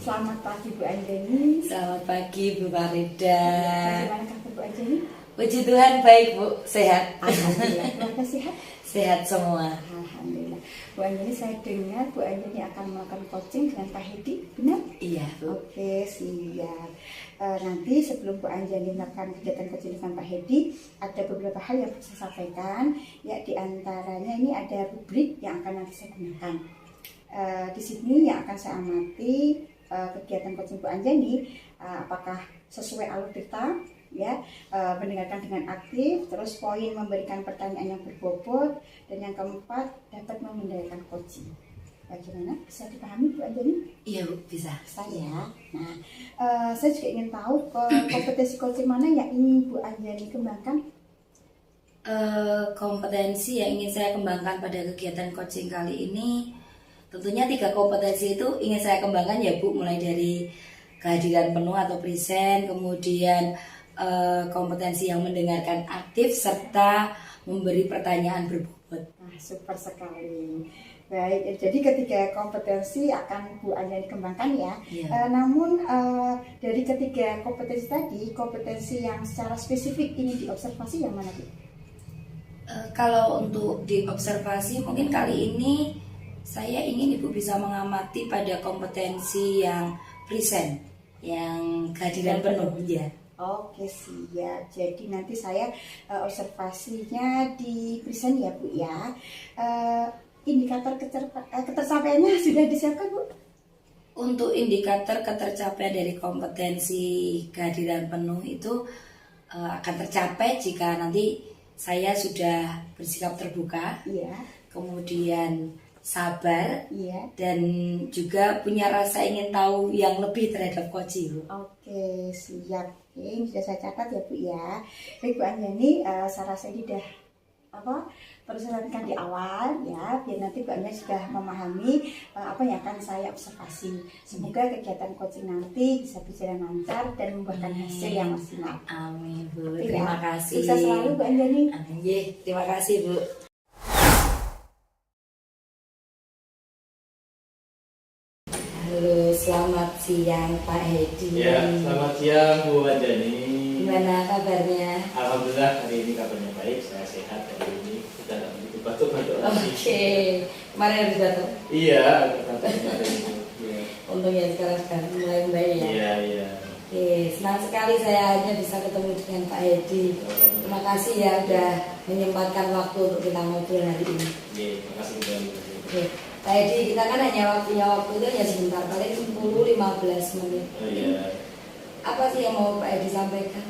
Selamat pagi Bu Anjani. Selamat pagi Bu Farida. Bagaimana kabar Bu Anjani? Puji Tuhan baik Bu, sehat. Alhamdulillah. Keluarga sehat? Sehat semua. Alhamdulillah. Bu Anjani, saya dengar Bu Anjani akan melakukan coaching dengan Pak Hedi, benar? Iya Bu. Oke, siap. Nanti sebelum Bu Anjani melakukan kegiatan coaching dengan Pak Hedi, ada beberapa hal yang bisa saya sampaikan. Ya, diantaranya ini ada rubrik yang akan nanti saya gunakan. Di sini yang akan saya amati kegiatan coaching Bu Anjani, apakah sesuai alur kita, ya, mendengarkan dengan aktif, terus poin memberikan pertanyaan yang berbobot, dan yang keempat dapat memindahkan coaching. Bagaimana? Bisa dipahami Bu Anjani? Iya Bu, bisa. Saya. Nah, saya juga ingin tahu kompetensi coaching mana yang ingin Bu Anjani kembangkan. Kompetensi yang ingin saya kembangkan pada kegiatan coaching kali ini, tentunya 3 kompetensi itu ingin saya kembangkan ya Bu, mulai dari kehadiran penuh atau present, kemudian kompetensi yang mendengarkan aktif, serta memberi pertanyaan berbobot. Nah, super sekali. Baik, jadi ketiga kompetensi akan Bu Anjani kembangkan ya. Ya. Namun dari ketiga kompetensi tadi, kompetensi yang secara spesifik ini diobservasi yang mana Bu? Kalau untuk diobservasi, mungkin kali ini saya ingin Ibu bisa mengamati pada kompetensi yang present, yang kehadiran penuh ya. Oke, siap. Jadi nanti saya observasinya di present ya Bu ya. Indikator ketercapaiannya sudah disiapkan Bu? Untuk indikator ketercapaian dari kompetensi kehadiran penuh itu akan tercapai jika nanti saya sudah bersikap terbuka, Iya. kemudian sabar, Iya. dan juga punya rasa ingin tahu yang lebih terhadap coaching Bu. Oke, siap. Oke, ini sudah saya catat ya Bu ya. Baik Bu Anjani, saya rasa ini sudah persyaratan di awal ya, biar nanti Bu Anjani sudah memahami apa yang akan saya observasi. Semoga kegiatan coaching nanti bisa berjalan lancar dan membuahkan hasil yang maksimal. Amin Bu, Ya. terima kasih. Sukses selalu Bu Anjani. Amin, terima kasih Bu. Halo, selamat siang Pak Hedi. Ya, selamat siang Bu Anjani. Gimana kabarnya? Alhamdulillah hari ini kabarnya baik, saya sehat hari ini. Sudah tidak begitu batuk-batuk lagi. Oke, kemarin habis batuk. Iya, batuk kemarin itu. Ya. Untungnya sekarang sudah mulai membaik ya. Iya, iya. Oke, senang sekali saya hanya bisa ketemu dengan Pak Hedi. Terima kasih ya udah menyempatkan waktu untuk kita ngobrol hari ini. Iya, terima kasih Bu Anjani. Oke, Pak Hedi, kita kan hanya waktunya waktu itu hanya sebentar, paling 10-15 menit. Oh iya. Apa sih yang mau Pak Hedi sampaikan?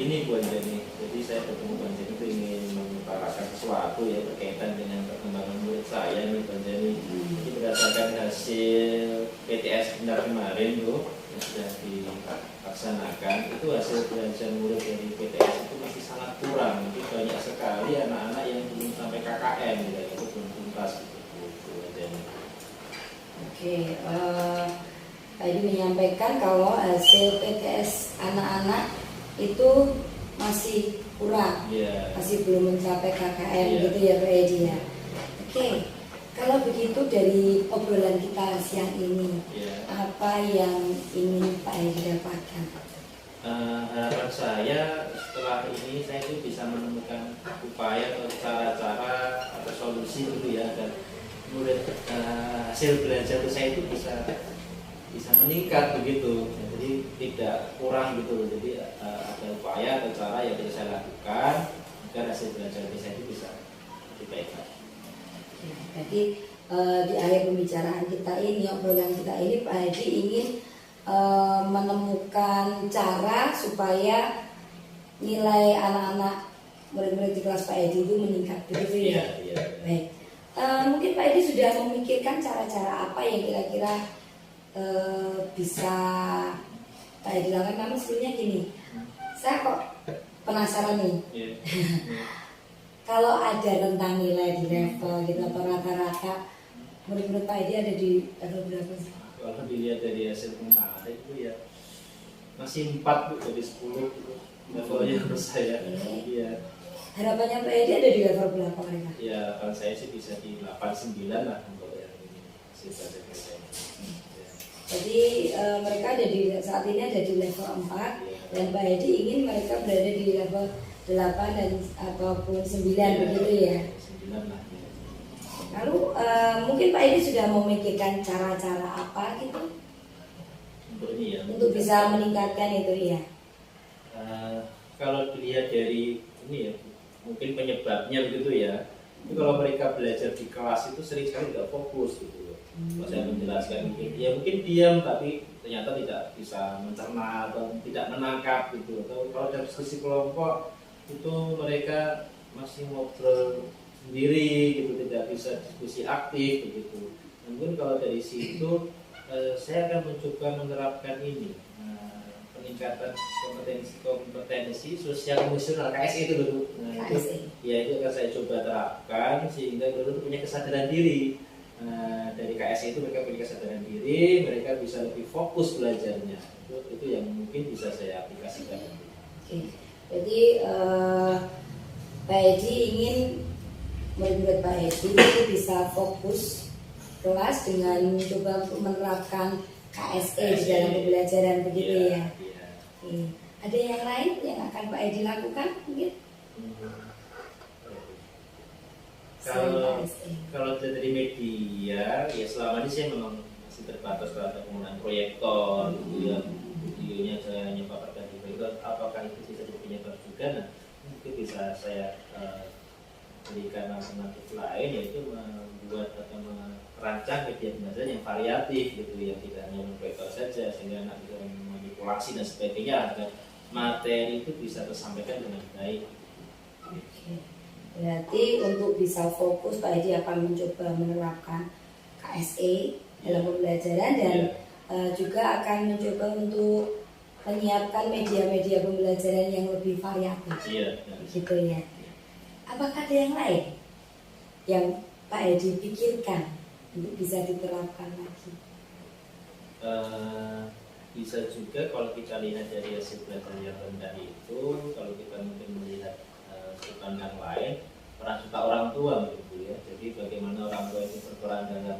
Ini Bu Anjani, jadi saya bertemu Bu Anjani itu ingin mengutarakan sesuatu ya berkaitan dengan perkembangan murid saya nih Bu Anjani. Jadi berdasarkan hasil PTS benar kemarin Bu, yang sudah dilaksanakan, itu hasil belajar murid dari PTS itu masih sangat kurang. Jadi banyak sekali anak-anak yang belum sampai KKM gitu, itu belum tuntas gitu Bu Anjani. Oke, Pak Hedi menyampaikan kalau hasil PTS anak-anak itu masih kurang, Iya. masih belum mencapai KKM Iya. gitu ya Pak Hedi ya. Oke, kalau begitu dari obrolan kita siang ini, Iya. apa yang ingin Pak Hedi dapatkan? Harapan saya setelah ini saya itu bisa menemukan upaya atau cara-cara atau solusi gitu ya, dan murid hasil belajar saya itu bisa meningkat begitu, jadi tidak kurang gitu. Jadi ada upaya atau cara yang bisa saya lakukan agar hasil belajar saya itu bisa lebih baik lagi. Ya, jadi di akhir pembicaraan kita ini, obrolan kita ini, Pak Hedi ingin menemukan cara supaya nilai anak-anak murid-murid di kelas Pak Hedi itu meningkat, begitu ya? Iya. Baik. Mungkin Pak Hedi sudah memikirkan cara-cara apa yang kira-kira bisa Pak Hedi lakukan. Namun sebelumnya gini, saya kok penasaran nih. Iya. Kalau ada rentang nilai di level gitu atau rata-rata murid-murid Pak Hedi ada di level berapa sih? Kalau dilihat dari hasil kemarin itu ya masih 4 Bu, dari 10 gitu. Levelnya menurut saya. Iya. Harapannya Pak Hedi ada di level berapa mereka? Ya, kalau saya sih bisa di 8-9 lah untuk yang ini hasil belajar saya. Ya. Jadi mereka ada di saat ini ada di level 4 dan Pak Edi ingin mereka berada di level 8 dan ataupun 9 begitu ya. 9 lah. Lalu mungkin Pak Edi sudah memikirkan cara-cara apa gitu Untuk ini ya. untuk bisa meningkatkan itu ya. Kalau dilihat dari ini ya, mungkin penyebabnya begitu ya. Itu kalau mereka belajar di kelas itu sering sekali tidak fokus gitu loh. Kalau saya menjelaskan mungkin diam tapi ternyata tidak bisa mencerna atau tidak menangkap gitu. Atau kalau dalam diskusi kelompok itu mereka masih ngobrol sendiri gitu, tidak bisa diskusi aktif begitu. Namun kalau dari situ saya akan mencoba menerapkan ini peningkatan kompetensi sosial emosional KSE itu dulu. Ya itu akan saya coba terapkan sehingga dulu punya kesadaran diri. Dari KSE itu mereka punya kesadaran diri, mereka bisa lebih fokus belajarnya. Itu yang mungkin bisa saya aplikasikan. Oke. Jadi Pak Edi ingin murid-murid Pak Edi itu bisa fokus kelas dengan mencoba menerapkan KSE di dalam pembelajaran begitu ya. Ada yang lain yang akan Pak Edi lakukan mungkin? Kalau dari media ya selama ini saya memang masih terbatas pada penggunaan proyektor gitu ya, videonya saya hanya paparkan di proyektor. Apakah itu bisa jadi penyebab juga? Nah, mungkin bisa saya berikan alternatif lain, yaitu membuat atau merancang media pembelajaran yang variatif gitu, yang tidak hanya proyektor saja, sehingga anak bisa manipulasi dan sebagainya agar materi itu bisa tersampaikan dengan baik. Berarti untuk bisa fokus Pak Edi akan mencoba menerapkan KSE dalam pembelajaran dan juga akan mencoba untuk menyiapkan media-media pembelajaran yang lebih variatif. Gitu ya. Apakah ada yang lain yang Pak Edi pikirkan untuk bisa diterapkan lagi? Bisa juga kalau kita lihat dari hasil belajar yang rendah itu, kalau kita mungkin melihat sudut pandang lain, peran serta orang tua gitu ya. Jadi bagaimana orang tua itu berperan dalam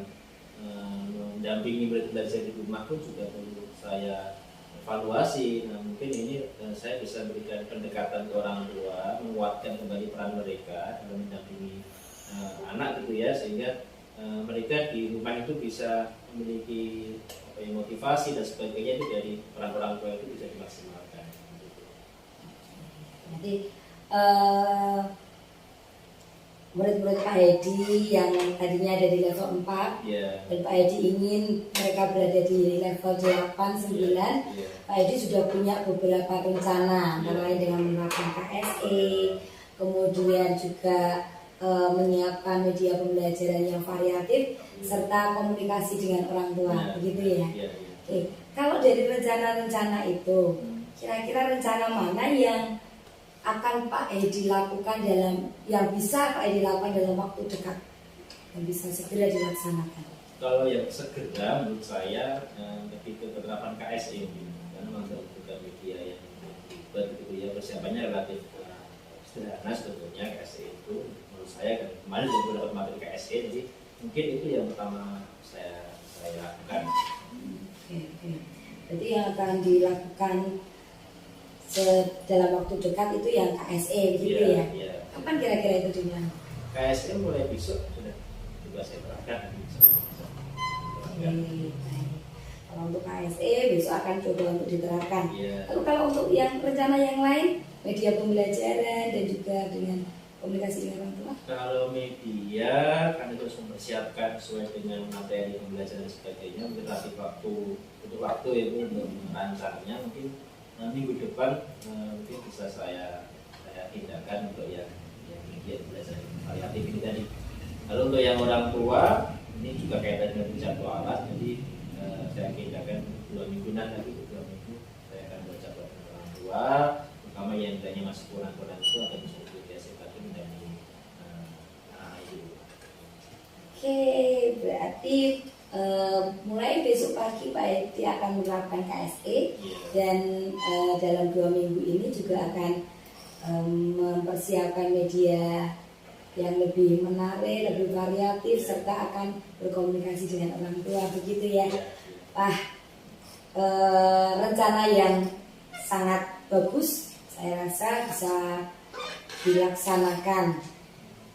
mendampingi murid belajar di rumah pun juga perlu saya evaluasi. Nah mungkin ini saya bisa berikan pendekatan ke orang tua, menguatkan kembali peran mereka dalam mendampingi anak gitu ya, sehingga mereka di rumah itu bisa memiliki motivasi dan sebagainya, itu dari peran orang tua itu bisa dimaksimalkan. Jadi murid-murid Pak Edi yang tadinya ada di level 4 dan Pak Edi ingin mereka berada di level 8, 9 Pak Edi sudah punya beberapa rencana, antara lain dengan menerapkan KSE, kemudian juga menyiapkan media pembelajaran yang variatif serta komunikasi dengan orang tua, begitu ya. Oke. Kalau dari rencana-rencana itu, kira-kira rencana mana yang akan Pak Edi lakukan yang bisa Pak Edi lakukan dalam waktu dekat, yang bisa segera dilaksanakan? Kalau yang segera menurut saya lebih ke penerapan KSE, karena memang juga media yang ribet gitu ya, persiapannya relatif sederhana sebetulnya. KSE itu menurut saya kemarin juga dapat materi KSE, jadi mungkin itu yang pertama saya lakukan. Oke. Jadi yang akan dilakukan dalam waktu dekat itu yang KSE gitu ya. Kapan kira-kira itu dimulai? KSE mulai besok sudah juga saya terapkan. Kalau untuk KSE besok akan coba untuk diterapkan. Lalu kalau untuk yang rencana yang lain, media pembelajaran dan juga dengan komunikasi dengan orang tua? Kalau media kami terus mempersiapkan sesuai dengan materi pembelajaran dan sebagainya, mungkin butuh waktu itu untuk merancangnya. Mungkin minggu depan mungkin bisa saya tindakan untuk yang media pembelajaran variatif ini tadi. Lalu untuk yang orang tua ini juga kaitan dengan jadwalan, jadi saya tindakan 2 mingguan lagi, 2 minggu saya akan berjadwal dengan orang tua, terutama yang tanya masih kurang-kurang itu akan Oke, berarti mulai besok pagi Pak Edi akan menerapkan KSE dan dalam 2 minggu ini juga akan mempersiapkan media yang lebih menarik, lebih variatif serta akan berkomunikasi dengan orang tua, begitu ya. rencana yang sangat bagus, saya rasa bisa dilaksanakan.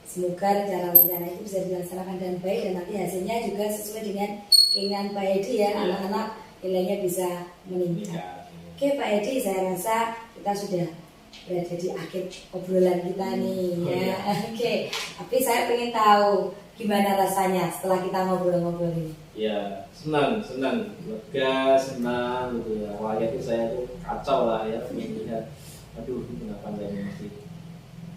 Semoga rencana-rencana itu bisa dilaksanakan dengan baik dan nanti hasilnya juga sesuai dengan keinginan Pak Edi ya, anak-anak nilainya bisa meningkat. Oke Pak Edi, saya rasa kita sudah berada di akhir obrolan kita nih ya. Oke, tapi saya pengen tahu gimana rasanya setelah kita ngobrol-ngobrol ini. Ya senang, lega, senang gitu ya. Awalnya itu saya tuh kacau lah ya, melihat, aduh kenapa saya masih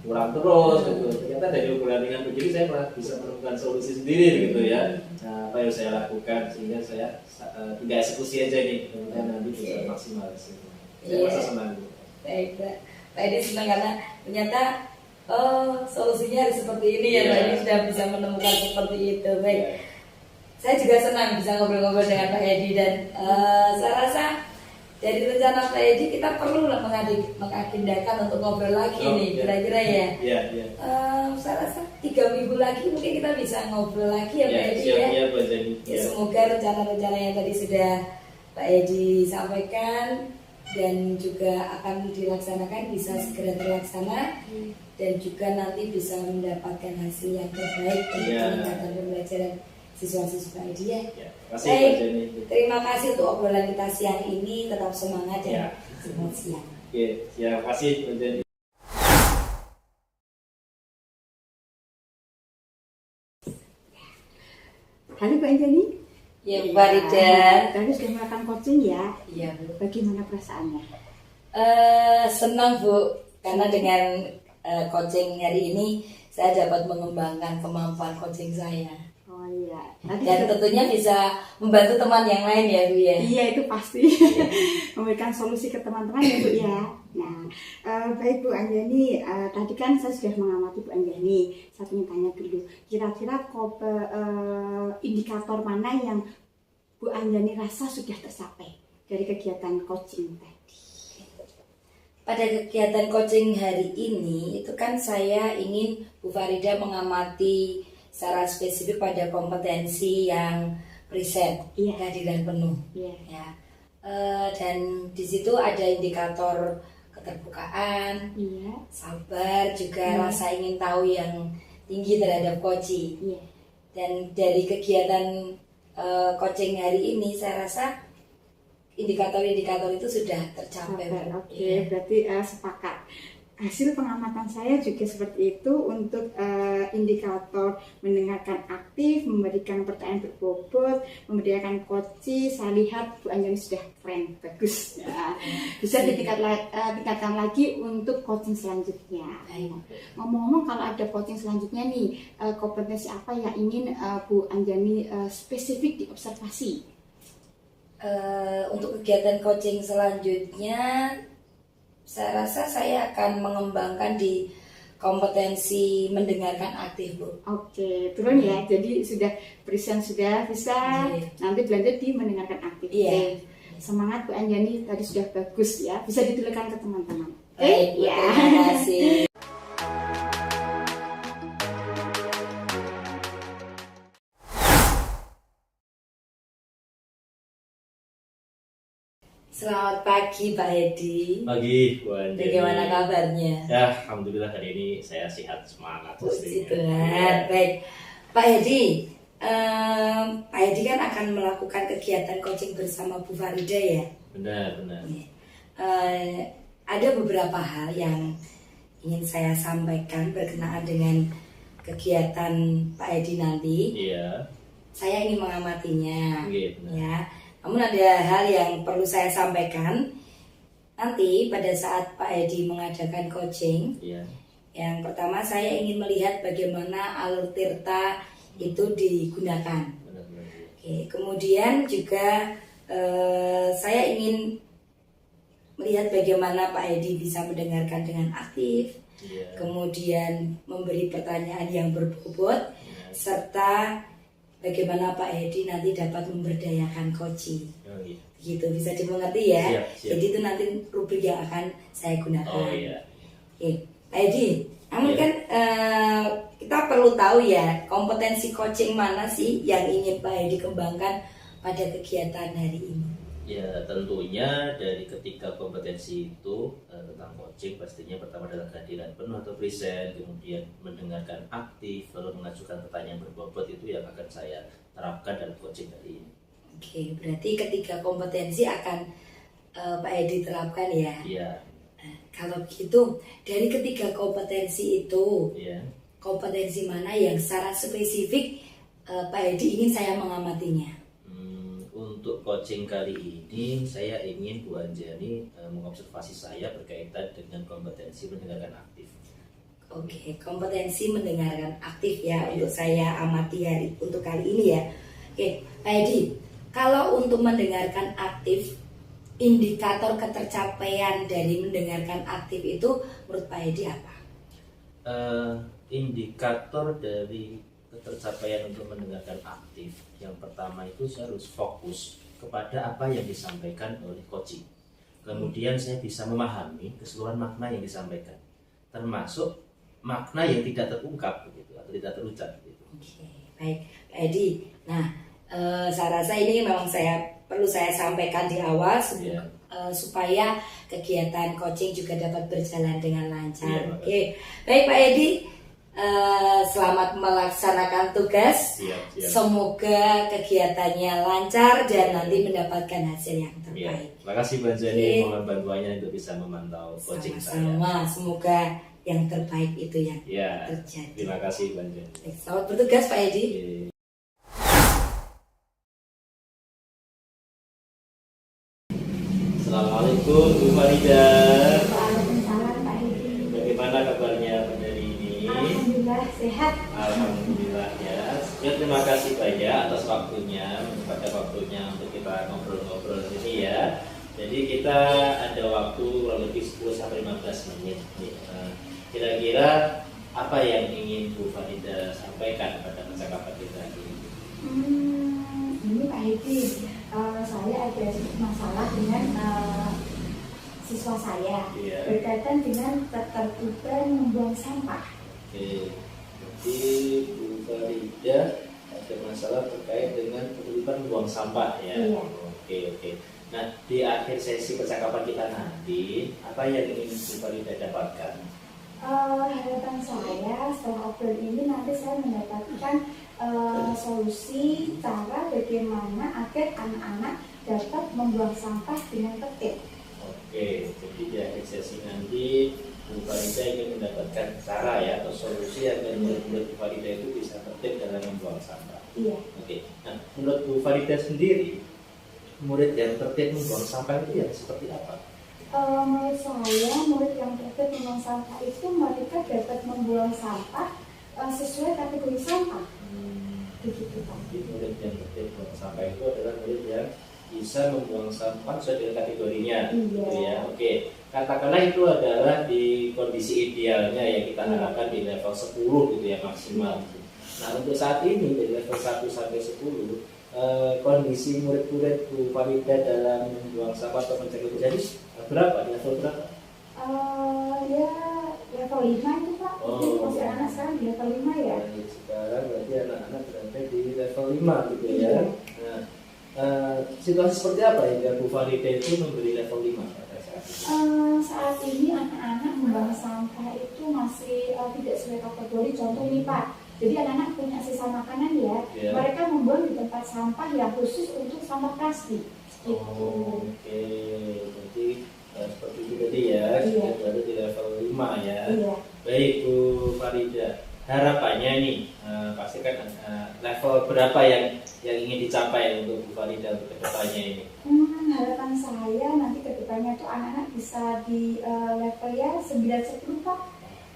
kurang terus gitu. Ternyata dari obrolan dengan begini saya malah bisa menemukan solusi sendiri gitu ya. Nah, apa yang saya lakukan sehingga saya tinggal eksekusi aja nih, kemudian nanti bisa maksimal. Saya merasa senang. Gitu. Baik, Pak Edi senang karena ternyata solusinya harus seperti ini ya, Pak Edi sudah bisa menemukan seperti itu. Baik, saya juga senang bisa ngobrol-ngobrol dengan Pak Edi dan saya rasa dari rencana Pak Edi kita perlu mengagendakan untuk ngobrol lagi nih, kira-kira ya. Saya rasa 3 minggu lagi mungkin kita bisa ngobrol lagi ya Pak Edi ya. Semoga rencana-rencana yang tadi sudah Pak Edi sampaikan dan juga akan dilaksanakan bisa segera terlaksana dan juga nanti bisa mendapatkan hasil yang terbaik untuk peningkatan pembelajaran siswa-siswa Edi ya. Baik, terima kasih untuk obrolan kita siang ini, tetap semangat dan selamat siang. Terima kasih Pak Jenny. Halo Mbak Jenny. Ya, Bu Farida. Tadi sudah melakukan coaching ya? Iya, Bu. Bagaimana perasaannya? Senang Bu, karena dengan coaching hari ini saya dapat mengembangkan kemampuan coaching saya. Oh iya. Dan tentunya bisa membantu teman yang lain ya Bu ya. Iya itu pasti. Memberikan solusi ke teman-teman ya Bu ya. Nah, baik Bu Anjani, tadi kan saya sudah mengamati Bu Anjani. Saya ingin tanya dulu, kira-kira indikator mana yang Bu Anjani rasa sudah tercapai dari kegiatan coaching tadi? Pada kegiatan coaching hari ini itu kan saya ingin Bu Farida mengamati secara spesifik pada kompetensi yang present, kehadiran penuh. Ya. Dan di situ ada indikator keterbukaan, sabar, juga rasa ingin tahu yang tinggi terhadap coaching. Dan dari kegiatan coaching hari ini saya rasa indikator-indikator itu sudah tercapai. Oke, berarti sepakat. Hasil pengamatan saya juga seperti itu untuk indikator mendengarkan aktif, memberikan pertanyaan berbobot, memberikan coaching. Saya lihat Bu Anjani sudah keren, bagus. Ya. Bisa ditingkatkan lagi untuk coaching selanjutnya. Ngomong-ngomong kalau ada coaching selanjutnya nih, kompetensi apa yang ingin Bu Anjani spesifik diobservasi? Untuk kegiatan coaching selanjutnya saya rasa saya akan mengembangkan di kompetensi mendengarkan aktif Bu. Oke, turun ya. Jadi sudah present sudah bisa, nanti belajar di mendengarkan aktif. Semangat Bu Anjani, tadi sudah bagus ya. Bisa ditularkan ke teman-teman. Baik, terima kasih. Selamat pagi Pak Edi. Pagi Bu Anjani. Bagaimana kabarnya? Ya, alhamdulillah hari ini saya sehat, semangat. Puji Tuhan. Baik, Pak Edi. Pak Edi kan akan melakukan kegiatan coaching bersama Bu Farida ya. Benar. Ada beberapa hal yang ingin saya sampaikan berkenaan dengan kegiatan Pak Edi nanti. Iya. Saya ingin mengamatinya. Benar. Ya. Namun ada hal yang perlu saya sampaikan nanti pada saat Pak Edi mengadakan coaching. Yang pertama saya ingin melihat bagaimana alur tirta itu digunakan. Oke, kemudian juga saya ingin melihat bagaimana Pak Edi bisa mendengarkan dengan aktif, kemudian memberi pertanyaan yang berbobot, serta bagaimana Pak Edi nanti dapat memberdayakan coaching. Gitu, bisa dimengerti ya. Siap. Jadi itu nanti rubrik yang akan saya gunakan. Oke, Pak Edi, namun kan kita perlu tahu ya kompetensi coaching mana sih yang ingin Pak Edi kembangkan pada kegiatan hari ini. Ya tentunya dari ketiga kompetensi itu tentang coaching pastinya pertama adalah kehadiran penuh atau present, kemudian mendengarkan aktif, lalu mengajukan pertanyaan berbobot, itu yang akan saya terapkan dalam coaching kali ini. Oke, berarti ketiga kompetensi akan Pak Edi terapkan ya? Iya. Nah, kalau begitu dari ketiga kompetensi itu, Iya. kompetensi mana yang secara spesifik Pak Edi ingin saya mengamatinya? Untuk coaching kali ini saya ingin Bu Anjani mengobservasi saya berkaitan dengan kompetensi mendengarkan aktif. Oke, kompetensi mendengarkan aktif ya, untuk saya amati untuk kali ini ya. Oke, Pak Edi, kalau untuk mendengarkan aktif, indikator ketercapaian dari mendengarkan aktif itu menurut Pak Edi apa? Indikator dari ketercapaian untuk mendengarkan aktif, yang pertama itu saya harus fokus kepada apa yang disampaikan oleh coaching. Kemudian saya bisa memahami keseluruhan makna yang disampaikan, termasuk makna yang tidak terungkap begitu atau tidak terucap begitu. Oke, baik Pak Edi. Nah, saya rasa ini memang perlu saya sampaikan di awal supaya kegiatan coaching juga dapat berjalan dengan lancar. Oke, baik Pak Edi. Selamat melaksanakan tugas. Siap. Semoga kegiatannya lancar dan nanti mendapatkan hasil yang terbaik. Terima kasih Bu Anjani, mohon bantuannya untuk bisa memantau coaching Sama-sama. saya. Semoga yang terbaik itu yang terjadi. Terima kasih Bu Anjani. Selamat bertugas Pak Edi. Assalamualaikum Bu Farida. Waalaikumsalam Pak Edi. Bagaimana kabarnya hari ini? Alhamdulillah sehat. Alhamdulillah ya. Terima kasih banyak atas waktunya, pada waktunya untuk kita ngobrol-ngobrol ini ya. Jadi kita ada waktu kurang lebih 10-15 menit. Kira-kira apa yang ingin Bu Farida sampaikan pada percakapan kita ini? Ini Pak Edi, saya ada masalah dengan siswa saya berkaitan dengan ketertiban membuang sampah. Oke, jadi Bu Farida ada masalah terkait dengan ketertiban membuang sampah ya. Iya. Oke. Nah, di akhir sesi percakapan kita nanti, apa yang ingin Bu Farida dapatkan? Harapan saya setelah obrol ini nanti saya mendapatkan solusi cara bagaimana agar anak-anak dapat membuang sampah dengan tertib. Oke, jadi di akhir sesi nanti Bu Farida ingin mendapatkan cara ya atau solusi agar murid-murid Bu Farida itu bisa tertib dalam membuang sampah. Iya. Oke, nah menurut Bu Farida sendiri, murid yang tertib membuang sampah itu yang seperti apa? Menurut saya, murid yang tertib membuang sampah itu mereka dapat membuang sampah sesuai kategori sampah. Begitu Pak. Jadi murid yang tertib membuang sampah itu adalah murid yang bisa membuang sampah sesuai dengan kategorinya. Iya. Gitu ya. Oke, katakanlah itu adalah di kondisi idealnya yang kita harapkan di level 10 gitu ya maksimal. Nah untuk saat ini dari level 1 sampai 10 kondisi murid-murid Bu Farida dalam membuang sampah atau mencegah terjadi berapa? Di level berapa? Ya level 5 itu Pak. Jadi masih anak sekarang di level 5 ya. Nah, sekarang berarti anak-anak berada di level 5 gitu ya. Nah, situasi seperti apa hingga Bu Farida itu memberi level 5 pada saat ini? Saat ini anak-anak membuang sampah itu masih tidak sesuai kategori. Contoh ini Pak, jadi anak-anak punya sisa makanan ya, mereka membuang di tempat sampah yang khusus untuk sampah plastik. Gitu. Oke, jadi seperti itu tadi ya, kita berada di level 5 ya. Baik Bu Farida, harapannya nih pasti kan level berapa yang ingin dicapai untuk Bu Farida untuk kedepannya ini? Harapan saya nanti kedepannya tuh anak-anak bisa di level ya 9-10 Pak.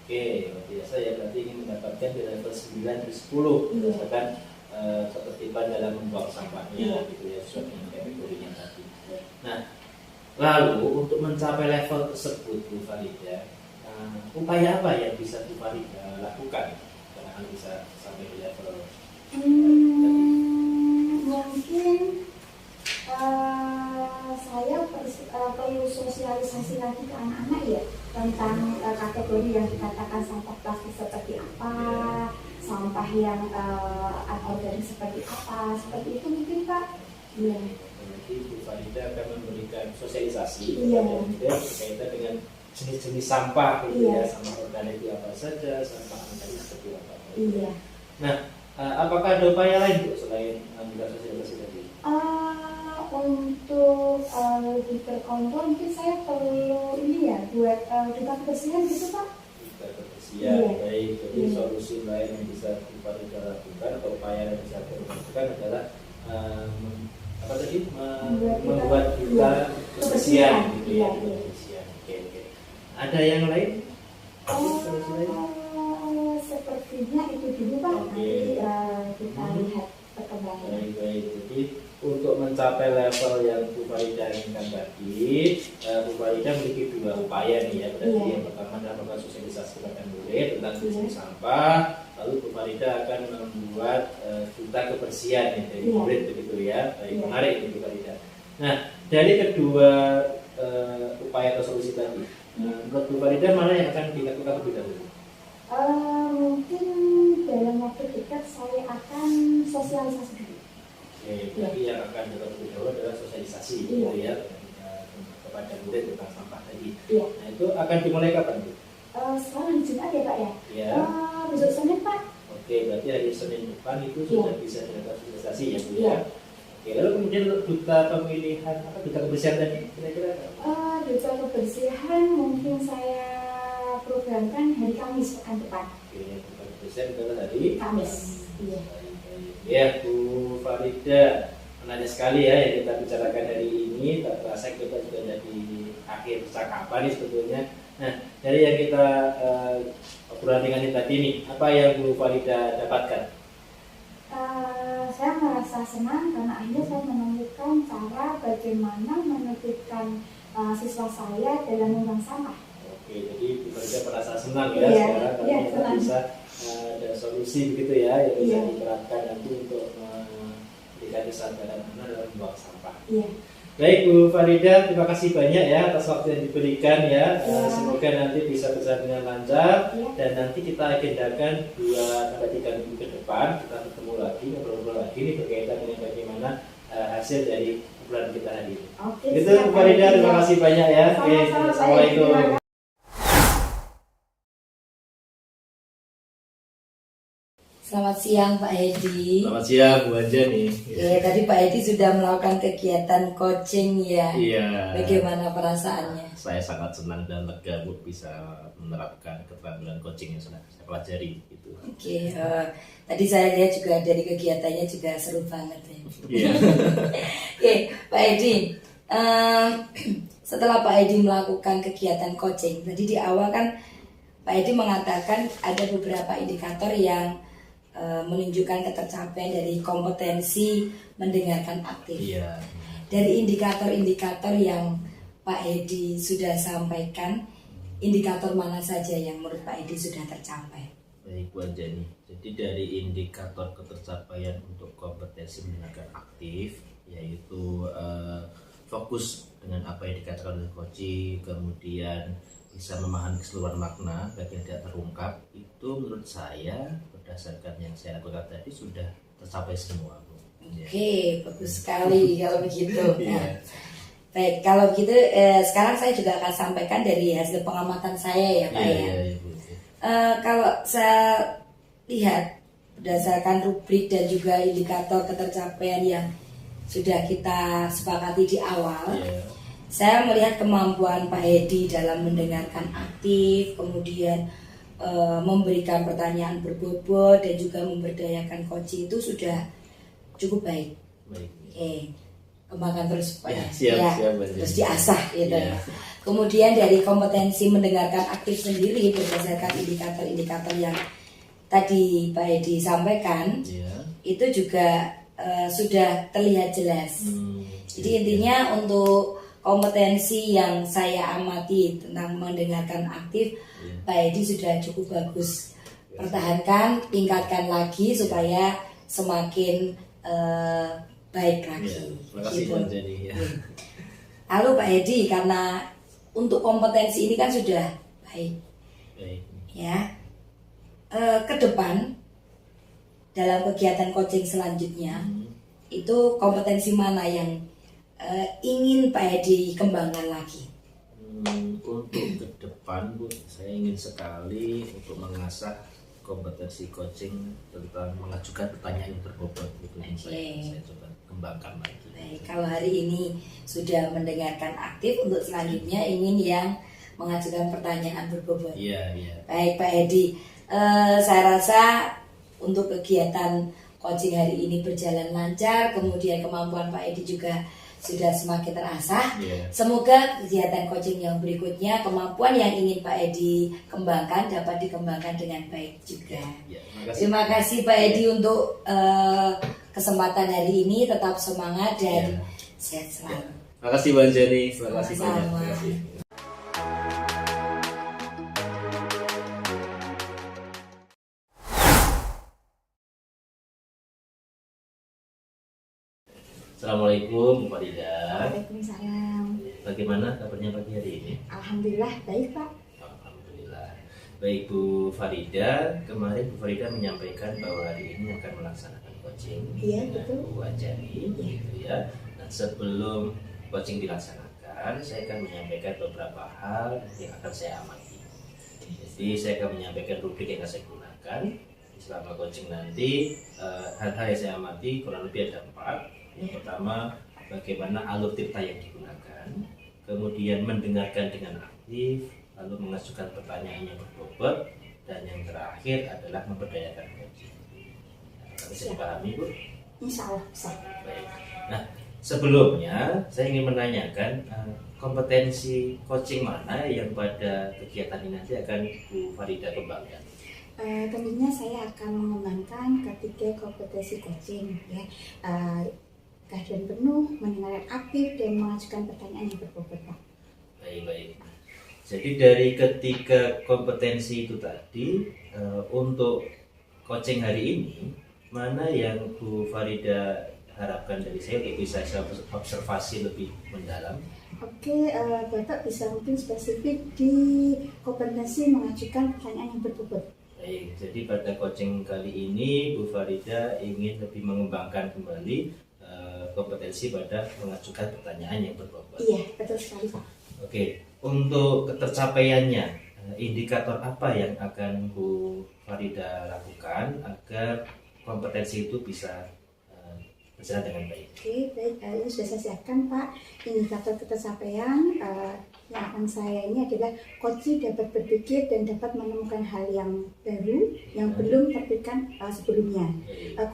Oke, biasa ya, berarti ingin mendapatkan di level 9 dan 10 berdasarkan ketertiban dalam membuang sampahnya gitu ya, sesuai dengan kategorinya tadi. Nah, lalu untuk mencapai level tersebut Bu Farida, upaya apa yang bisa Bu Farida lakukan karena bisa sampai di level mungkin saya perlu sosialisasi lagi ke anak-anak ya tentang kategori yang dikatakan sampah plastik seperti apa, sampah yang anorganik seperti apa, seperti itu mungkin Pak. Iya. Jadi Bu Farida akan memberikan sosialisasi Iya. kepada murid berkaitan dengan jenis-jenis sampah gitu Iya. ya, sampah organik itu apa saja, sampah anorganik seperti apa. Iya. Nah, apakah ada upaya lain Bu selain memberikan sosialisasi tadi? Untuk lebih terkontrol mungkin saya perlu ini ya buat duta kebersihan gitu Pak. Kita kebersihan, Iya. baik. Jadi Iya. solusi lain yang bisa Bu Farida lakukan atau upaya yang bisa Bu lakukan adalah apa tadi? Membuat duta kebersihan gitu ya. Iya, Duta iya. kebersihan. Oke, oke. Ada yang lain? Solusi lain? Sepertinya itu dulu Pak. Oke. Nanti kita lihat perkembangannya. Baik. Jadi untuk mencapai level yang Bu Farida inginkan tadi, Bu Farida memiliki dua upaya nih ya. Berarti Iya. yang pertama adalah melakukan sosialisasi kepada murid tentang Iya. jenis sampah. Lalu Bu Farida akan membuat duta kebersihan nih dari Iya. murid begitu ya. Baik, Iya. menarik ini Bu Farida. Nah, dari kedua upaya atau solusi tadi, menurut Bu Farida mana yang akan dilakukan lebih dahulu? Mungkin dalam waktu dekat saya akan sosialisasi dulu. Oke, berarti yang akan dilakukan lebih dahulu adalah sosialisasi gitu Iya. ya kepada murid tentang sampah tadi. Iya. Nah, itu akan dimulai kapan Bu? Sekarang Jumat ya Pak ya? Ya. Besok Senin Pak. Oke, berarti hari Senin depan itu Iya. sudah bisa dilakukan sosialisasi ya Bu Iya. ya. Oke, lalu kemudian untuk duta pemilihan apa duta kebersihan tadi kira-kira apa? Duta kebersihan mungkin saya programkan hari Kamis pekan depan. Oke, duta kebersihan adalah hari Kamis. Iya. Ya, Bu Farida, menarik sekali ya yang kita bicarakan hari ini. Tak terasa kita sudah ada di akhir percakapan nih sebetulnya. Nah, dari yang kita obrolan dengan tadi nih, apa yang Bu Farida dapatkan? Saya merasa senang karena akhirnya saya menemukan cara bagaimana menertibkan siswa saya dalam membuang sampah. Oke, jadi Bu Farida merasa senang ya Iya, sekarang iya, kita senang. bisa ada solusi begitu ya yang bisa Iya. diterapkan nanti untuk memberikan kesadaran anak dalam membuang sampah. Iya. Baik Bu Farida, terima kasih banyak ya atas waktu yang diberikan ya. Iya. Semoga nanti bisa berjalan dengan lancar Iya. dan nanti kita agendakan 2-3 minggu ke depan kita ketemu lagi ngobrol-ngobrol lagi nih berkaitan dengan bagaimana hasil dari obrolan kita hari ini. Oke. Gitu siap, Bu Farida, Pak. terima kasih banyak ya. Oke, Sama-sama, Pak. Assalamualaikum. Terima kasih. Selamat siang Pak Hedi. Selamat siang Bu Anjani. Ya, tadi Pak Hedi sudah melakukan kegiatan coaching ya. Iya. Bagaimana perasaannya? Saya sangat senang dan lega Bu bisa menerapkan keterampilan coaching yang sudah saya pelajari gitu. Oke, tadi saya lihat juga dari kegiatannya juga seru banget ya. Iya. Oke, Pak Edi, setelah Pak Edi melakukan kegiatan coaching, tadi di awal kan Pak Edi mengatakan ada beberapa indikator yang menunjukkan ketercapaian dari kompetensi mendengarkan aktif. Iya. Dari indikator-indikator yang Pak Edi sudah sampaikan, indikator mana saja yang menurut Pak Edi sudah tercapai? Baik Bu Anjani, jadi dari indikator ketercapaian untuk kompetensi mendengarkan aktif yaitu fokus dengan apa yang dikatakan oleh coach, kemudian bisa memahami keseluruhan makna bagian tidak terungkap, itu menurut saya berdasarkan yang saya lakukan tadi sudah tercapai semua Bu. Ya. Oke, bagus sekali kalau begitu. Iya. Nah, baik, kalau begitu sekarang saya juga akan sampaikan dari hasil pengamatan saya ya Pak ya. Iya, Bu. Kalau saya lihat berdasarkan rubrik dan juga indikator ketercapaian yang sudah kita sepakati di awal, Iya. saya melihat kemampuan Pak Hedi dalam mendengarkan aktif, kemudian memberikan pertanyaan berbobot dan juga memberdayakan coach itu sudah cukup baik. Baik. Oke, kembangkan terus Pak. Ya, siap, siap, Mbak. terus diasah gitu. Ya. Kemudian dari kompetensi mendengarkan aktif sendiri berdasarkan indikator-indikator yang tadi Pak Hedi sampaikan, Iya. itu juga sudah terlihat jelas. Jadi intinya untuk kompetensi yang saya amati tentang mendengarkan aktif, Pak Hedi sudah cukup bagus. Pertahankan, tingkatkan lagi supaya semakin baik lagi. Terima kasih Bu Anjani. Ya. Lalu Pak Hedi, karena untuk kompetensi ini kan sudah baik, Baik. ya. Ke depan dalam kegiatan coaching selanjutnya itu kompetensi mana yang ingin Pak Edi kembangkan lagi? Untuk ke depan Bu, saya ingin sekali untuk mengasah kompetensi coaching tentang mengajukan pertanyaan yang berbobot, itu yang saya coba kembangkan lagi. Baik, kalau hari ini sudah mendengarkan aktif, untuk selanjutnya ingin yang mengajukan pertanyaan berbobot. Iya. Baik Pak Edi, saya rasa untuk kegiatan coaching hari ini berjalan lancar, kemudian kemampuan Pak Edi juga sudah semakin terasah. Semoga kegiatan coaching yang berikutnya, kemampuan yang ingin Pak Edi kembangkan dapat dikembangkan dengan baik juga. Terima kasih Pak Edi untuk kesempatan hari ini. Tetap semangat dan sehat selalu. Terima kasih Mbak Jenny. Terima kasih banyak. Terima kasih. Assalamualaikum Bu Farida. Waalaikumsalam. Bagaimana kabarnya pagi hari ini? Alhamdulillah baik Pak. Alhamdulillah. Baik Bu Farida, kemarin Bu Farida menyampaikan bahwa hari ini akan melaksanakan coaching dengan Bu Anjani, gitu ya. Dan sebelum coaching dilaksanakan, saya akan menyampaikan beberapa hal yang akan saya amati. Jadi saya akan menyampaikan rubrik yang akan saya gunakan selama coaching nanti. Hal-hal yang saya amati kurang lebih ada 4. Yang pertama, bagaimana alur tirta yang digunakan, kemudian mendengarkan dengan aktif, lalu mengajukan pertanyaan yang berbobot, dan yang terakhir adalah memberdayakan coaching. Bisa dipahami Bu? Insya Allah bisa. Baik. Nah, sebelumnya saya ingin menanyakan kompetensi coaching mana yang pada kegiatan ini nanti akan Bu Farida kembangkan? Tentunya saya akan mengembangkan ketiga kompetensi coaching, ya. Kehadiran penuh, mendengarkan aktif, dan mengajukan pertanyaan yang berbobot Pak. Baik. Jadi dari ketiga kompetensi itu tadi, untuk coaching hari ini, mana yang Bu Farida harapkan dari saya untuk bisa saya observasi lebih mendalam? Oke, Bapak bisa mungkin spesifik di kompetensi mengajukan pertanyaan yang berbobot. Baik, jadi pada coaching kali ini Bu Farida ingin lebih mengembangkan kembali kompetensi pada mengajukan pertanyaan yang berbobot. Iya, betul sekali Pak. Oke, untuk ketercapaiannya, indikator apa yang akan Bu Farida lakukan agar kompetensi itu bisa berjalan dengan baik? Oke, baik. Ini sudah saya siapkan Pak. Indikator ketercapaian yang akan saya ini adalah coach dapat berpikir dan dapat menemukan hal yang baru yang belum terpikirkan sebelumnya.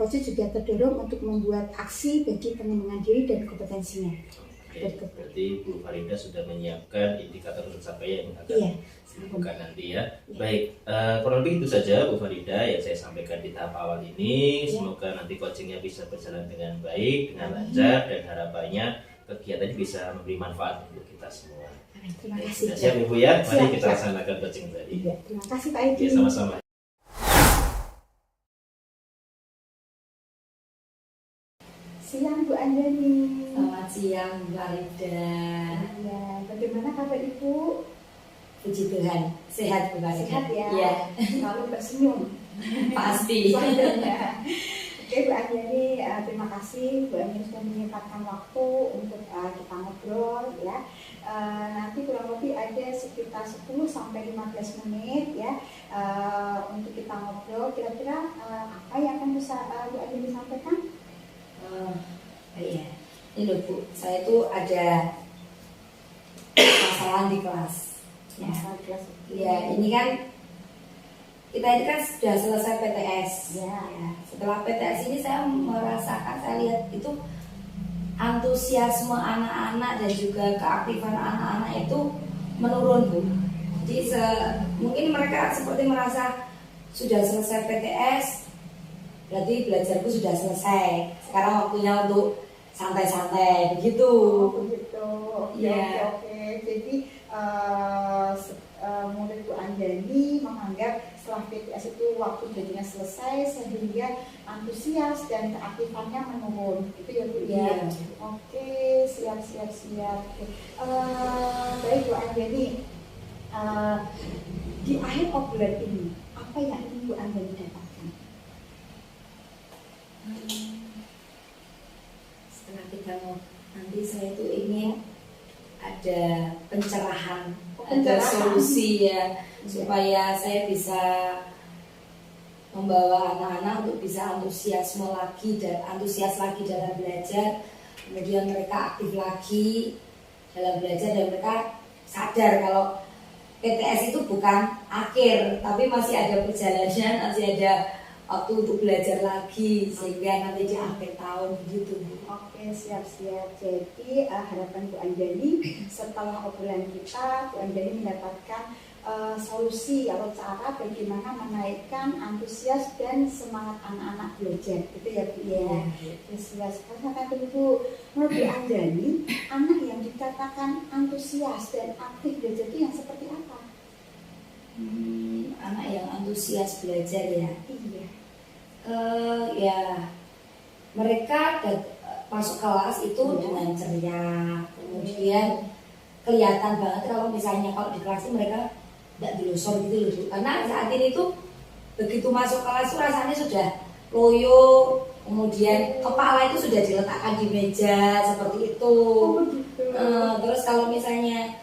Coach juga terdorong untuk membuat aksi bagi pengembangan diri dan kompetensinya. Berarti Bu Farida sudah menyiapkan indikator pencapaian yang akan dilakukan nanti ya. Baik, kurang lebih itu saja Bu Farida yang saya sampaikan di tahap awal ini. Semoga nanti coachingnya bisa berjalan dengan baik, dengan lancar, dan harapannya kegiatan ini bisa memberi manfaat untuk kita semua. Terima kasih. Sudah siap Ibu ya? Mari kita laksanakan coaching tadi. Terima kasih Pak Edi. Ya, sama-sama. Siang Bu Anjani. Selamat siang Bu Farida. Ya, bagaimana kabar Ibu? Puji Tuhan, sehat Bu Farida. Sehat ya. Iya. Selalu tersenyum. Pasti. Oke Bu Anjani, terima kasih Bu Anjani sudah menyempatkan waktu untuk kita ngobrol ya. Nanti kurang lebih ada sekitar 10 sampai 15 menit ya untuk kita ngobrol. Kira-kira apa yang akan bisa Bu Anjani sampaikan? Iya, ini loh Bu, saya tuh ada masalah di kelas. Masalah kelas. Ya, ini kan kita ini kan sudah selesai PTS. Ya. Setelah PTS ini saya merasakan, saya lihat itu antusiasme anak-anak dan juga keaktifan anak-anak itu menurun Bu. Jadi mungkin mereka seperti merasa sudah selesai PTS, berarti belajarku sudah selesai. Sekarang waktunya untuk santai-santai begitu. Begitu. Iya. Oke. Jadi murid Bu Anjani menganggap setelah PTS itu waktu belajarnya selesai sehingga antusias dan keaktifannya menurun. Itu ya Bu ya. Oke, siap. Baik Bu Anjani. Di akhir obrolan ini apa yang ingin Bu Anjani dapatkan? ada pencerahan, ada Pencerahan. solusi ya, supaya saya bisa membawa anak-anak untuk bisa antusias lagi dalam belajar, kemudian mereka aktif lagi dalam belajar dan mereka sadar kalau PTS itu bukan akhir, tapi masih ada perjalanan, masih ada waktu untuk belajar lagi sehingga nanti di akhir tahun begitu Bu. Oke, siap-siap. Jadi harapan Bu Anjani setelah obrolan kita, Bu Anjani mendapatkan solusi atau cara bagaimana menaikkan antusias dan semangat anak-anak belajar, gitu ya Bu ya. Antusias. Karena kan Bu, menurut Bu Anjani, anak yang dikatakan antusias dan aktif belajar itu yang seperti apa? Anak yang antusias belajar ya. Iya. Ya mereka masuk kelas itu dengan ceria, kemudian kelihatan banget kalau misalnya kalau di kelas itu mereka tidak dilosor gitu loh, karena saat ini tuh begitu masuk kelas tuh rasanya sudah loyo, kemudian kepala itu sudah diletakkan di meja seperti itu. Terus kalau misalnya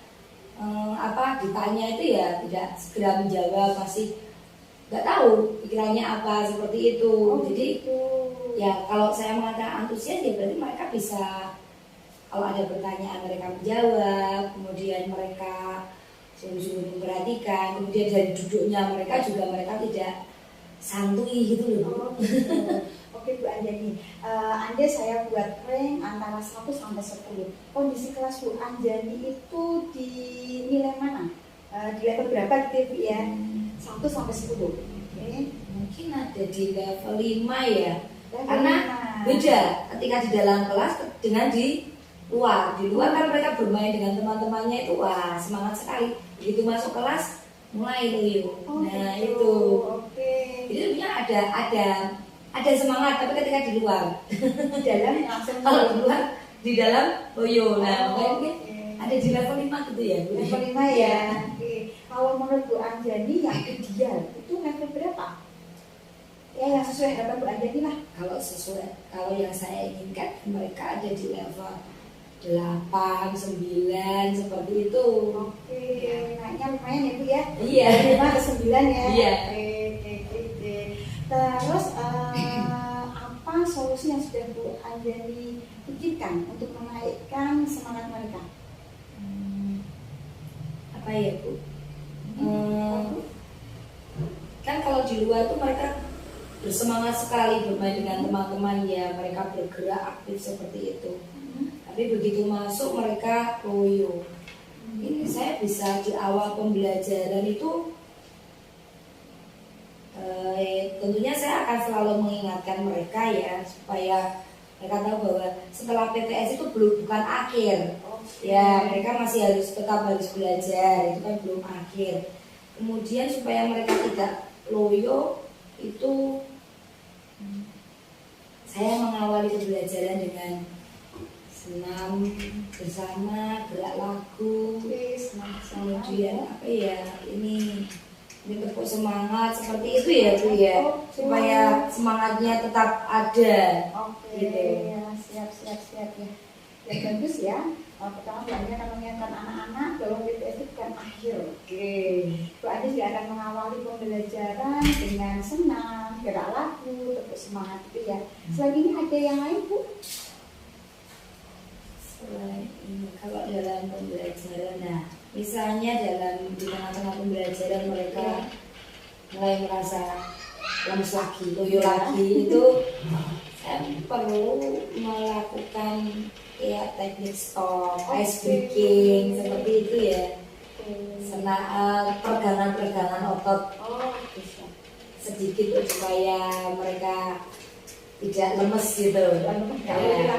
ditanya itu ya tidak segera menjawab, masih nggak tahu pikirannya apa seperti itu. Jadi ya kalau saya mengatakan antusias ya berarti mereka bisa, kalau ada pertanyaan mereka menjawab, kemudian mereka sungguh-sungguh memperhatikan, kemudian dari duduknya mereka juga mereka tidak santuy gitu loh. Oke Bu Anjani, andai saya buat rank antara 1 sampai 10, kondisi kelas Bu Anjani itu di nilai mana? Di level berapa gitu Bu ya? 1 sampai 10. Oke. Mungkin ada di level 5 ya. Level Karena 5. beda ketika di dalam kelas dengan di luar. Di luar kan mereka bermain dengan teman-temannya itu wah semangat sekali. Begitu masuk kelas mulai loyo. Nah gitu. itu. Oke. Jadi sebenarnya ada semangat, tapi ketika di luar Dalam langsung kalau di luar di dalam loyo. Nah mungkin oke. ada di level 5 gitu ya Bu. Level 5 ya. Oke. Kalau menurut Bu Anjani yang ideal itu level berapa? Ya yang sesuai harapan Bu Anjani lah. Kalau yang saya inginkan mereka ada di level 8, 9 seperti itu. Oke, naiknya lumayan ya Bu ya. Iya. 5 ke 9 ya. Iya. Oke. Terus apa solusi yang sudah Bu Anjani pikirkan untuk menaikkan semangat mereka? Apa ya Bu? Kan kalau di luar tuh mereka bersemangat sekali bermain dengan teman-teman ya, mereka bergerak aktif seperti itu. Tapi begitu masuk mereka loyo. Ini saya bisa di awal pembelajaran itu tentunya saya akan selalu mengingatkan mereka ya, supaya mereka tahu bahwa setelah PTS itu bukan akhir. Ya mereka masih tetap harus belajar, itu kan belum akhir. Kemudian supaya mereka tidak loyo itu saya mengawali pembelajaran dengan senam bersama, gerak lagu, kemudian apa ya ini tepuk semangat seperti itu ya Bu ya, supaya semangatnya tetap ada. Oke, gitu. ya, siap ya. Ya bagus ya. Pertama Bu Anjani akan mengingatkan anak-anak bahwa PTS itu bukan akhir. Oke. Bu Anjani juga akan mengawali pembelajaran dengan senam, gerak lagu, tepuk semangat itu ya. Selain ini ada yang lain Bu? Selain ini, kalau dalam pembelajaran, nah misalnya di tengah-tengah pembelajaran mereka mulai merasa lemes lagi, loyo lagi, itu saya perlu melakukan ya teknik stop, ice breaking seperti itu ya. Pergangan-pergangan otot sedikit supaya mereka tidak lemes gitu.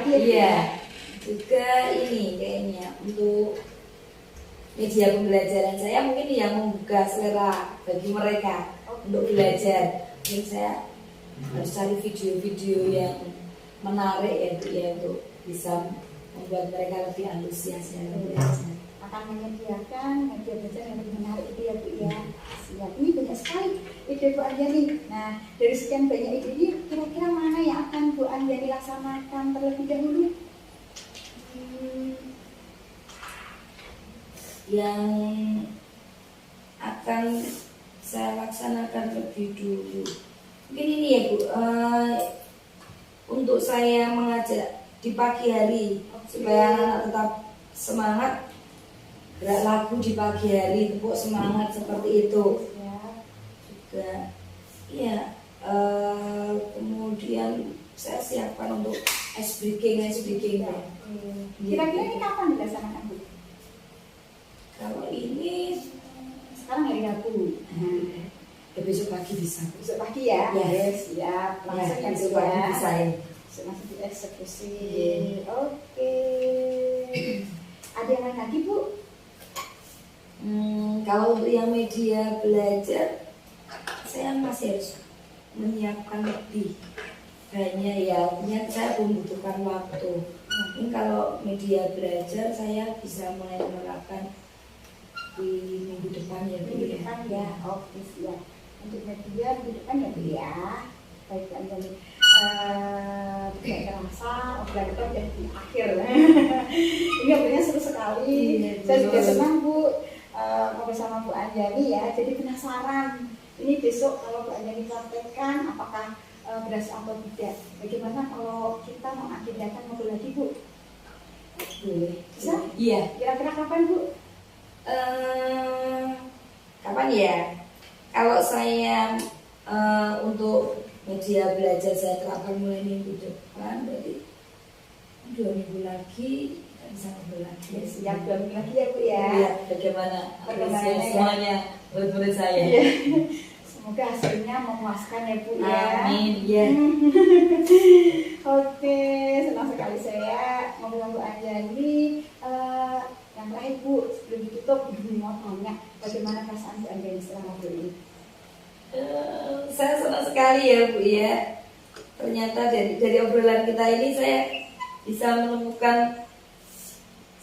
Iya. Juga ini kayaknya untuk media pembelajaran saya mungkin yang membuka selera bagi mereka untuk belajar. Mungkin saya harus cari video-video yang menarik ya untuk bisa membuat mereka lebih antusias dalam belajar. Akan menyediakan media belajar yang lebih menarik itu ya Bu ya. Siap. Ini banyak sekali ide Bu Anjani. Nah dari sekian banyak ide ini kira-kira mana yang akan Bu Anjani laksanakan terlebih dahulu? yang akan saya laksanakan lebih dulu. Mungkin ini ya Bu, untuk saya mengajak di pagi hari supaya anak tetap semangat, gerak lagu di pagi hari, tepuk semangat seperti itu. Juga, ya. Kemudian saya siapkan untuk ice breaking. Kira-kira ini kapan dilaksanakan Bu? Kalau ini Sekarang hari Rabu. ya besok pagi bisa. Besok pagi ya? Ya. Siap. Langsung Ya, ya, besok Bu, pagi ya. bisa ya. Langsung dieksekusi. Iya. Oke. Ada yang lain lagi Bu? Kalau untuk yang media belajar, saya masih harus menyiapkan lebih banyak ya. Artinya saya membutuhkan waktu. Mungkin kalau media belajar saya bisa mulai menerapkan di minggu depan ya Bu Minggu ya. depan ya. Oke siap. Untuk media minggu depan ya Bu ya. Baik Bu Anjani. Tidak terasa obrolan kita udah di akhir. Ini obrolannya seru sekali. Iya, Saya juga betul. senang Bu ngobrol sama Bu Anjani ya. Jadi penasaran. Ini besok kalau Bu Anjani praktekkan apakah berhasil atau tidak. Bagaimana kalau kita mengagendakan ngobrol lagi Bu? Boleh. Bisa? Iya. Kira-kira kapan Bu? Kapan ya? Kalau saya untuk media belajar saya terapkan mulai minggu depan, berarti 2 minggu lagi kita bisa ngobrol lagi. Ya, siap 2 minggu lagi ya Bu ya. Iya, bagaimana Perkembangannya ya. semuanya murid-murid saya. Iya. Semoga hasilnya memuaskan ya Bu ya. Amin. Iya. Oke, senang sekali saya ngobrol Bu Anjani. Yang terakhir Bu, sebelum ditutup mau tanya bagaimana perasaan Bu Anjani setelah ngobrol ini? Saya senang sekali ya Bu ya. Ternyata dari obrolan kita ini saya bisa menemukan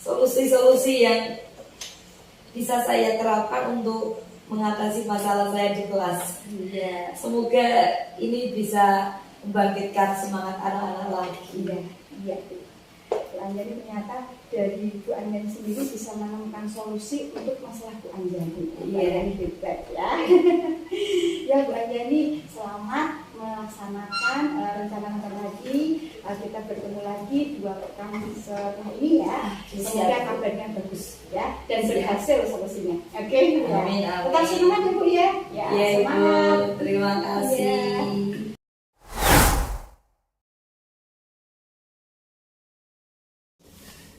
solusi-solusi yang bisa saya terapkan untuk mengatasi masalah saya di kelas. Iya. Semoga ini bisa membangkitkan semangat anak-anak lagi. Iya Bu. Bu Anjani ternyata dari Bu Anjani sendiri bisa menemukan solusi untuk masalah Bu Anjani. Iya. Hebat ya. Ya Bu Anjani, selamat melaksanakan rencana-rencana lagi. Kita bertemu lagi 2 pekan setelah ini ya. Semoga Siap. kabarnya bagus ya dan Siap. berhasil solusinya. Oke. Ya. Amin, amin. Tetap semangat ya Bu ya. Ya, Iya Ibu, semangat. terima kasih. Iya.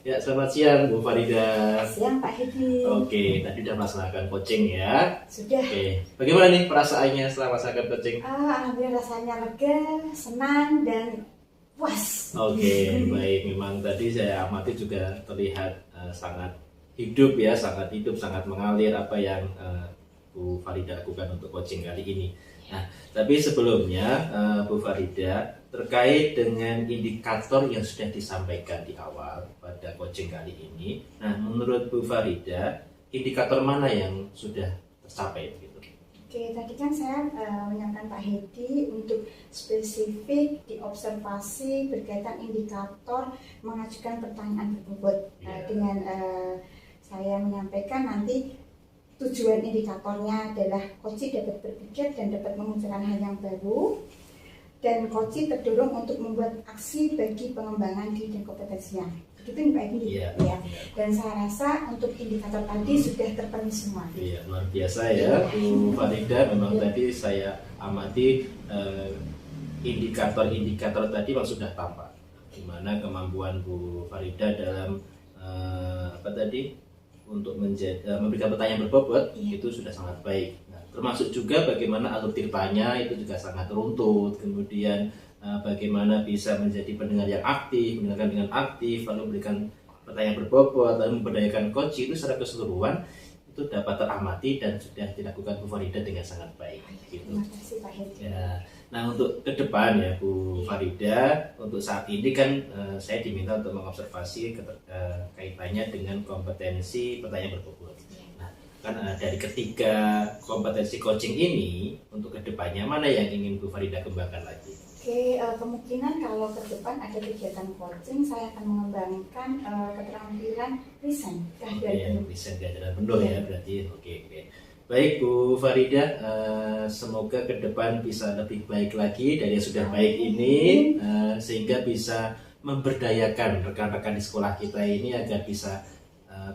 Ya, selamat siang Bu Farida. Siang Pak Hedi. Oke, tadi udah melaksanakan coaching ya. Sudah. Oke, bagaimana nih perasaannya setelah melaksanakan coaching? Alhamdulillah rasanya lega, senang dan puas. Oke, baik. Memang tadi saya amati juga terlihat sangat hidup ya, sangat hidup, sangat mengalir apa yang Bu Farida lakukan untuk coaching kali ini. Nah, tapi sebelumnya Bu Farida terkait dengan indikator yang sudah disampaikan di awal pada coaching kali ini. Nah, menurut Bu Farida, indikator mana yang sudah tercapai gitu? Oke, tadi kan saya menyampaikan Pak Hedi untuk spesifik diobservasi berkaitan indikator mengajukan pertanyaan berbobot. Iya. Dengan saya menyampaikan nanti tujuan indikatornya adalah coach dapat berpikir dan dapat memunculkan hal yang baru, dan coach terdorong untuk membuat aksi bagi pengembangan diri dan kompetensinya. Begitu nih Pak Hedi? Iya. Ya. Dan saya rasa untuk indikator tadi sudah terpenuhi semua. Iya, luar biasa ya Bu Farida. Memang tadi saya amati indikator-indikator tadi memang sudah tampak. Di mana kemampuan Bu Farida dalam untuk memberikan pertanyaan berbobot itu sudah sangat baik. Nah, termasuk juga bagaimana alur tirtanya itu juga sangat runtut. Kemudian bagaimana bisa menjadi pendengar yang aktif, mendengarkan dengan aktif, lalu memberikan pertanyaan berbobot, lalu memberdayakan coach itu secara keseluruhan itu dapat teramati dan sudah dilakukan Bu Farida dengan sangat baik. Gitu. Terima kasih Pak Hedi. Ya, nah untuk ke depan ya Bu Farida, untuk saat ini kan saya diminta untuk mengobservasi kaitannya dengan kompetensi pertanyaan berbobot. Nah, Karena dari ketiga kompetensi coaching ini untuk kedepannya mana yang ingin Bu Farida kembangkan lagi? Oke, kemungkinan kalau ke depan ada kegiatan coaching, saya akan mengembangkan keterampilan present, kehadiran penuh. Present, kehadiran penuh ya berarti. Oke. Baik Bu Farida, semoga ke depan bisa lebih baik lagi dari yang sudah baik ini, sehingga bisa memberdayakan rekan-rekan di sekolah kita ini agar bisa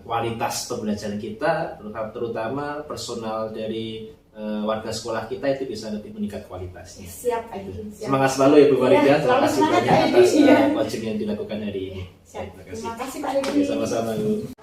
kualitas pembelajaran kita, terutama personal dari warga sekolah kita itu bisa lebih meningkat kualitasnya. Siap, Aidi. Semangat selalu ya Bu Farida. Terima kasih banyak atas Aidi. coaching yang dilakukan hari ini. Siap. Terima kasih. Terima kasih Pak Aidi. Sama-sama Bu.